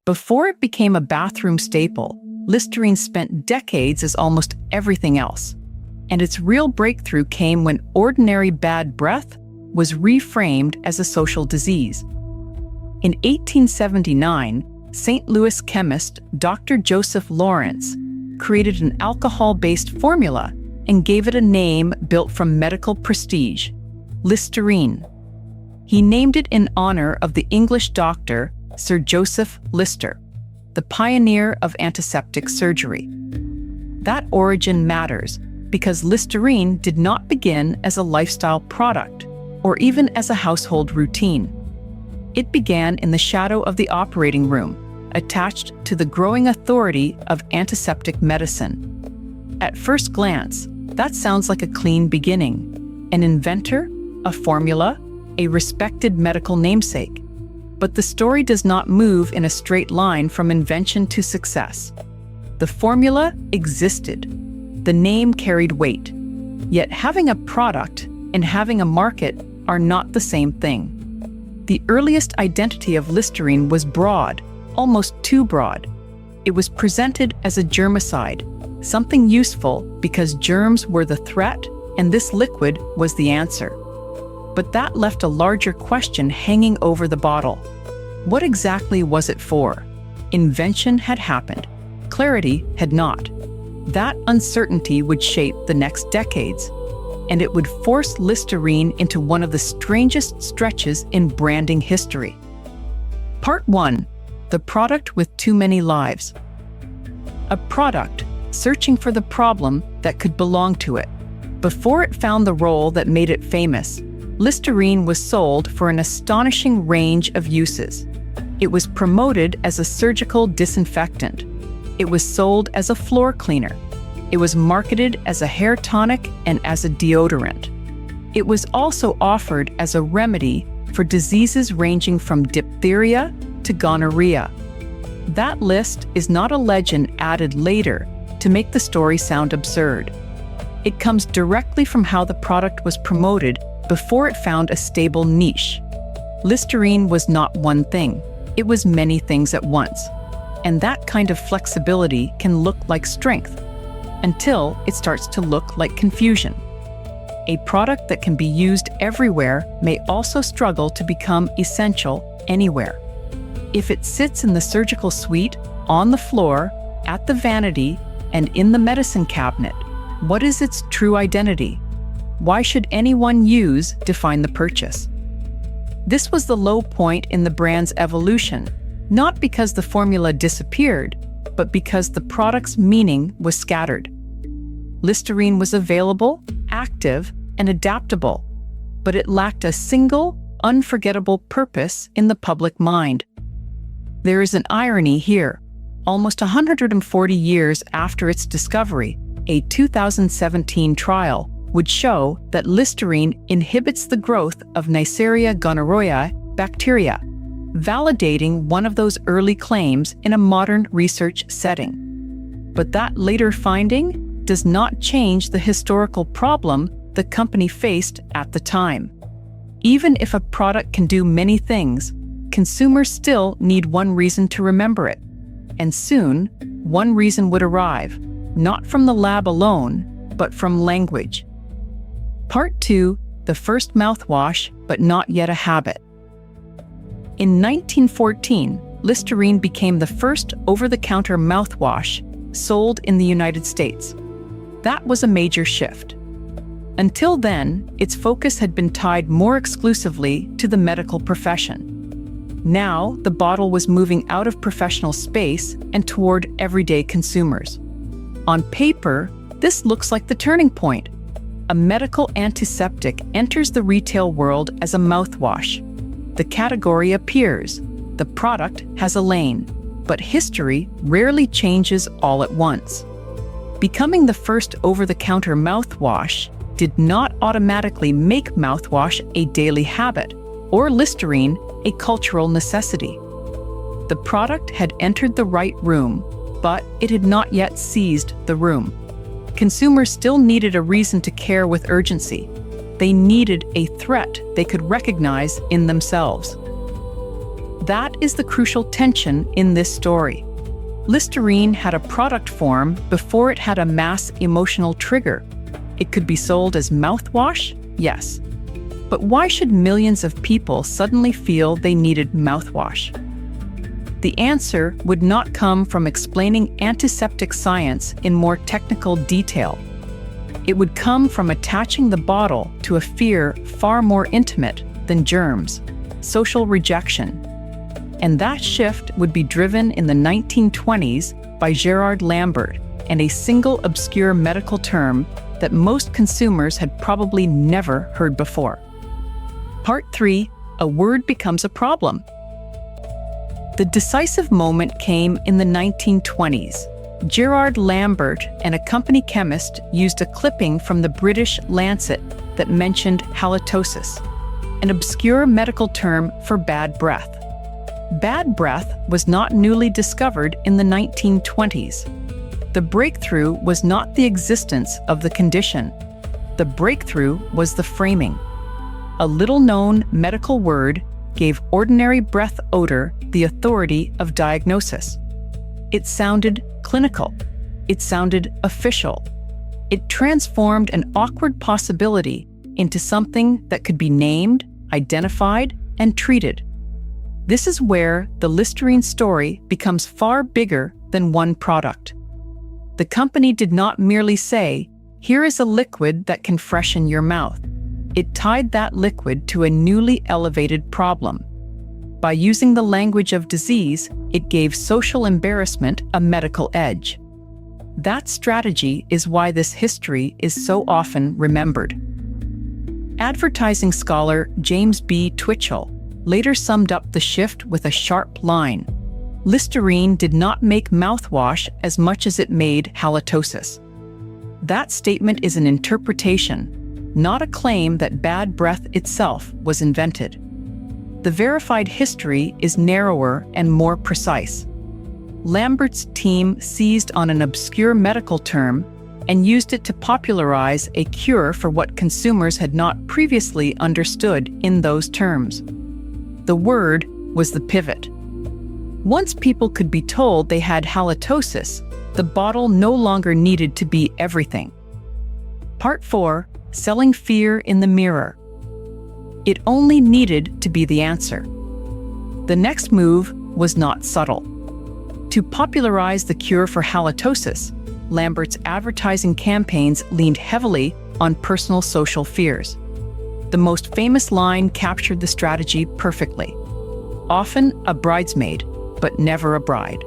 Before it became a bathroom staple, Listerine spent decades as almost everything else. And its real breakthrough came when ordinary bad breath was reframed as a social disease. In 1879, St. Louis chemist Dr. Joseph Lawrence created an alcohol-based formula and gave it a name built from medical prestige, Listerine. He named it in honor of the English doctor Sir Joseph Lister, the pioneer of antiseptic surgery. That origin matters because Listerine did not begin as a lifestyle product or even as a household routine. It began in the shadow of the operating room, attached to the growing authority of antiseptic medicine. At first glance, that sounds like a clean beginning, an inventor, a formula, a respected medical namesake. But the story does not move in a straight line from invention to success. The formula existed. The name carried weight. Yet having a product and having a market are not the same thing. The earliest identity of Listerine was broad, almost too broad. It was presented as a germicide, something useful because germs were the threat and this liquid was the answer. But that left a larger question hanging over the bottle. What exactly was it for? Invention had happened. Clarity had not. That uncertainty would shape the next decades, and it would force Listerine into one of the strangest stretches in branding history. Part 1. The product with too many lives. A product searching for the problem that could belong to it. Before it found the role that made it famous, Listerine was sold for an astonishing range of uses. It was promoted as a surgical disinfectant. It was sold as a floor cleaner. It was marketed as a hair tonic and as a deodorant. It was also offered as a remedy for diseases ranging from diphtheria to gonorrhea. That list is not a legend added later to make the story sound absurd. It comes directly from how the product was promoted before it found a stable niche. Listerine was not one thing, it was many things at once. And that kind of flexibility can look like strength, until it starts to look like confusion. A product that can be used everywhere may also struggle to become essential anywhere. If it sits in the surgical suite, on the floor, at the vanity, and in the medicine cabinet, what is its true identity? Why should anyone define the purchase? This was the low point in the brand's evolution, not because the formula disappeared, but because the product's meaning was scattered. Listerine was available, active, and adaptable, but it lacked a single, unforgettable purpose in the public mind. There is an irony here. Almost 140 years after its discovery, a 2017 trial would show that Listerine inhibits the growth of Neisseria gonorrhoeae bacteria, validating one of those early claims in a modern research setting. But that later finding does not change the historical problem the company faced at the time. Even if a product can do many things, consumers still need one reason to remember it. And soon, one reason would arrive, not from the lab alone, but from language. Part 2, the first mouthwash, but not yet a habit. In 1914, Listerine became the first over-the-counter mouthwash sold in the United States. That was a major shift. Until then, its focus had been tied more exclusively to the medical profession. Now, the bottle was moving out of professional space and toward everyday consumers. On paper, this looks like the turning point. A medical antiseptic enters the retail world as a mouthwash. The category appears. The product has a lane. But history rarely changes all at once. Becoming the first over-the-counter mouthwash did not automatically make mouthwash a daily habit, or Listerine a cultural necessity. The product had entered the right room, but it had not yet seized the room. Consumers still needed a reason to care with urgency. They needed a threat they could recognize in themselves. That is the crucial tension in this story. Listerine had a product form before it had a mass emotional trigger. It could be sold as mouthwash, yes. But why should millions of people suddenly feel they needed mouthwash? The answer would not come from explaining antiseptic science in more technical detail. It would come from attaching the bottle to a fear far more intimate than germs: social rejection. And that shift would be driven in the 1920s by Gerard Lambert and a single obscure medical term that most consumers had probably never heard before. Part 3: A word becomes a problem. The decisive moment came in the 1920s. Gerard Lambert and a company chemist used a clipping from the British Lancet that mentioned halitosis, an obscure medical term for bad breath. Bad breath was not newly discovered in the 1920s. The breakthrough was not the existence of the condition. The breakthrough was the framing. A little-known medical word gave ordinary breath odor the authority of diagnosis. It sounded clinical. It sounded official. It transformed an awkward possibility into something that could be named, identified, and treated. This is where the Listerine story becomes far bigger than one product. The company did not merely say, "Here is a liquid that can freshen your mouth." It tied that liquid to a newly elevated problem. By using the language of disease, it gave social embarrassment a medical edge. That strategy is why this history is so often remembered. Advertising scholar James B. Twitchell later summed up the shift with a sharp line: Listerine did not make mouthwash as much as it made halitosis. That statement is an interpretation, not a claim that bad breath itself was invented. The verified history is narrower and more precise. Lambert's team seized on an obscure medical term and used it to popularize a cure for what consumers had not previously understood in those terms. The word was the pivot. Once people could be told they had halitosis, the bottle no longer needed to be everything. Part 4: Selling fear in the mirror. It only needed to be the answer. The next move was not subtle. To popularize the cure for halitosis, Lambert's advertising campaigns leaned heavily on personal social fears. The most famous line captured the strategy perfectly. Often a bridesmaid, but never a bride.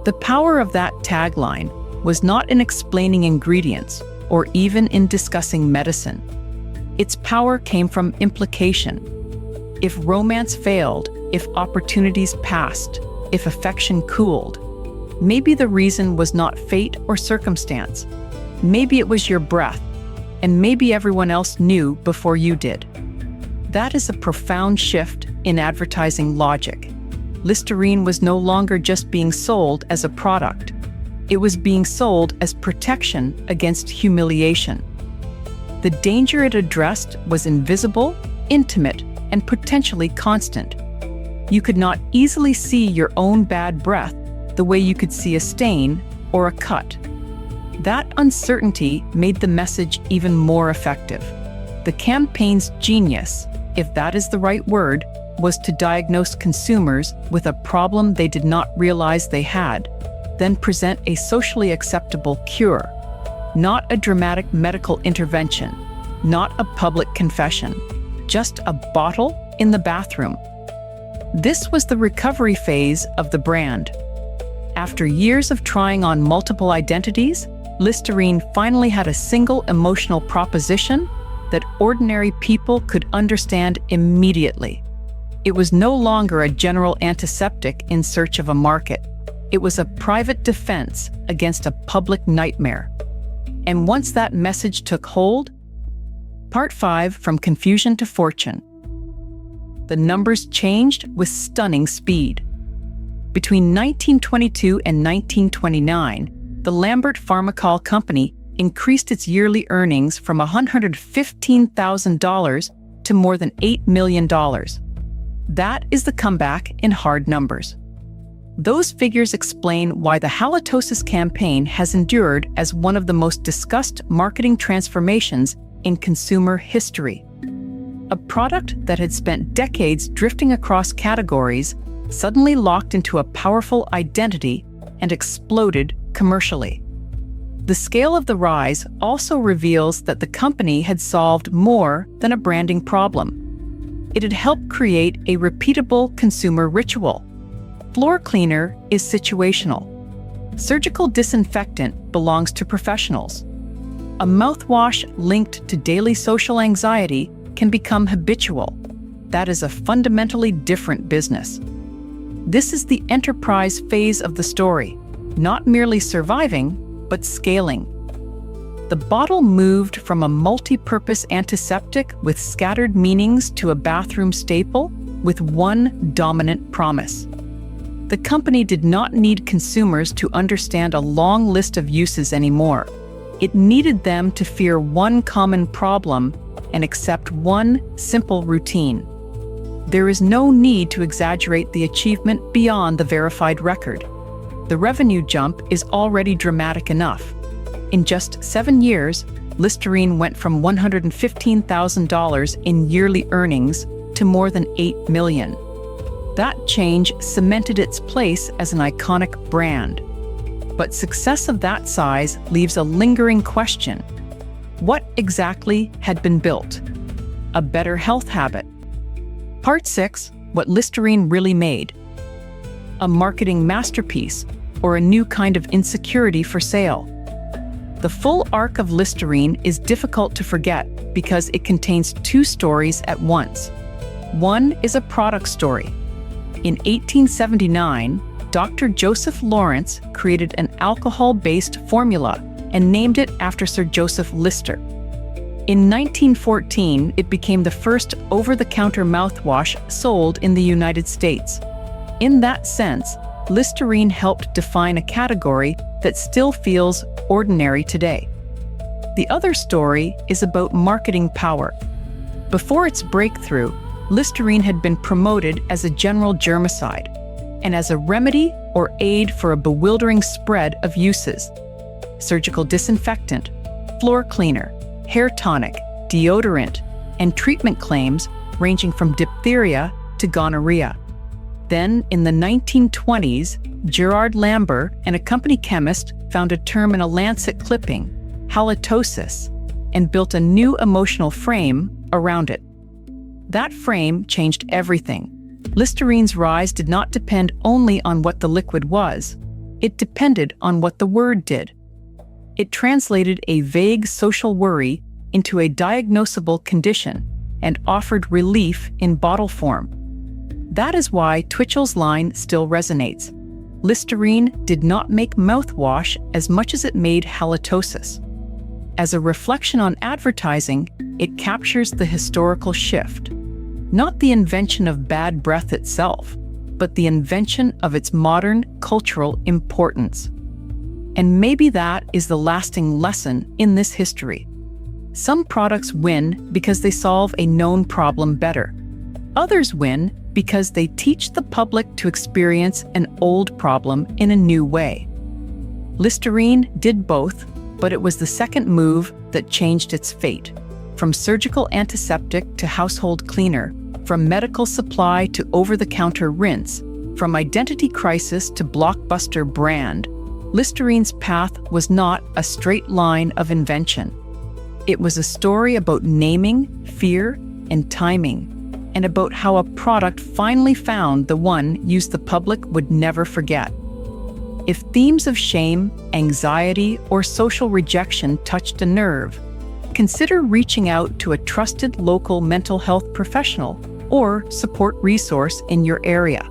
The power of that tagline was not in explaining ingredients or even in discussing medicine. Its power came from implication. If romance failed, if opportunities passed, if affection cooled, maybe the reason was not fate or circumstance. Maybe it was your breath, and maybe everyone else knew before you did. That is a profound shift in advertising logic. Listerine was no longer just being sold as a product. It was being sold as protection against humiliation. The danger it addressed was invisible, intimate, and potentially constant. You could not easily see your own bad breath the way you could see a stain or a cut. That uncertainty made the message even more effective. The campaign's genius, if that is the right word, was to diagnose consumers with a problem they did not realize they had, then present a socially acceptable cure. Not a dramatic medical intervention, not a public confession, just a bottle in the bathroom. This was the recovery phase of the brand. After years of trying on multiple identities, Listerine finally had a single emotional proposition that ordinary people could understand immediately. It was no longer a general antiseptic in search of a market. It was a private defense against a public nightmare. And once that message took hold, Part 5: From Confusion to Fortune. The numbers changed with stunning speed. Between 1922 and 1929, the Lambert Pharmacal Company increased its yearly earnings from $115,000 to more than $8 million. That is the comeback in hard numbers. Those figures explain why the halitosis campaign has endured as one of the most discussed marketing transformations in consumer history. A product that had spent decades drifting across categories suddenly locked into a powerful identity and exploded commercially. The scale of the rise also reveals that the company had solved more than a branding problem. It had helped create a repeatable consumer ritual. Floor cleaner is situational. Surgical disinfectant belongs to professionals. A mouthwash linked to daily social anxiety can become habitual. That is a fundamentally different business. This is the enterprise phase of the story, not merely surviving, but scaling. The bottle moved from a multi-purpose antiseptic with scattered meanings to a bathroom staple with one dominant promise. The company did not need consumers to understand a long list of uses anymore. It needed them to fear one common problem and accept one simple routine. There is no need to exaggerate the achievement beyond the verified record. The revenue jump is already dramatic enough. In just 7 years, Listerine went from $115,000 in yearly earnings to more than $8 million. That change cemented its place as an iconic brand. But success of that size leaves a lingering question. What exactly had been built? A better health habit. Part 6, what Listerine really made. A marketing masterpiece or a new kind of insecurity for sale. The full arc of Listerine is difficult to forget because it contains two stories at once. One is a product story. In 1879, Dr. Joseph Lawrence created an alcohol-based formula and named it after Sir Joseph Lister. In 1914, it became the first over-the-counter mouthwash sold in the United States. In that sense, Listerine helped define a category that still feels ordinary today. The other story is about marketing power. Before its breakthrough, Listerine had been promoted as a general germicide and as a remedy or aid for a bewildering spread of uses. Surgical disinfectant, floor cleaner, hair tonic, deodorant, and treatment claims ranging from diphtheria to gonorrhea. Then, in the 1920s, Gerard Lambert and a company chemist found a term in a Lancet clipping, halitosis, and built a new emotional frame around it. That frame changed everything. Listerine's rise did not depend only on what the liquid was. It depended on what the word did. It translated a vague social worry into a diagnosable condition and offered relief in bottle form. That is why Twitchell's line still resonates. Listerine did not make mouthwash as much as it made halitosis. As a reflection on advertising, it captures the historical shift. Not the invention of bad breath itself, but the invention of its modern cultural importance. And maybe that is the lasting lesson in this history. Some products win because they solve a known problem better. Others win because they teach the public to experience an old problem in a new way. Listerine did both, but it was the second move that changed its fate. From surgical antiseptic to household cleaner, from medical supply to over-the-counter rinse, from identity crisis to blockbuster brand, Listerine's path was not a straight line of invention. It was a story about naming, fear, and timing, and about how a product finally found the one use the public would never forget. If themes of shame, anxiety, or social rejection touched a nerve, consider reaching out to a trusted local mental health professional or support resource in your area.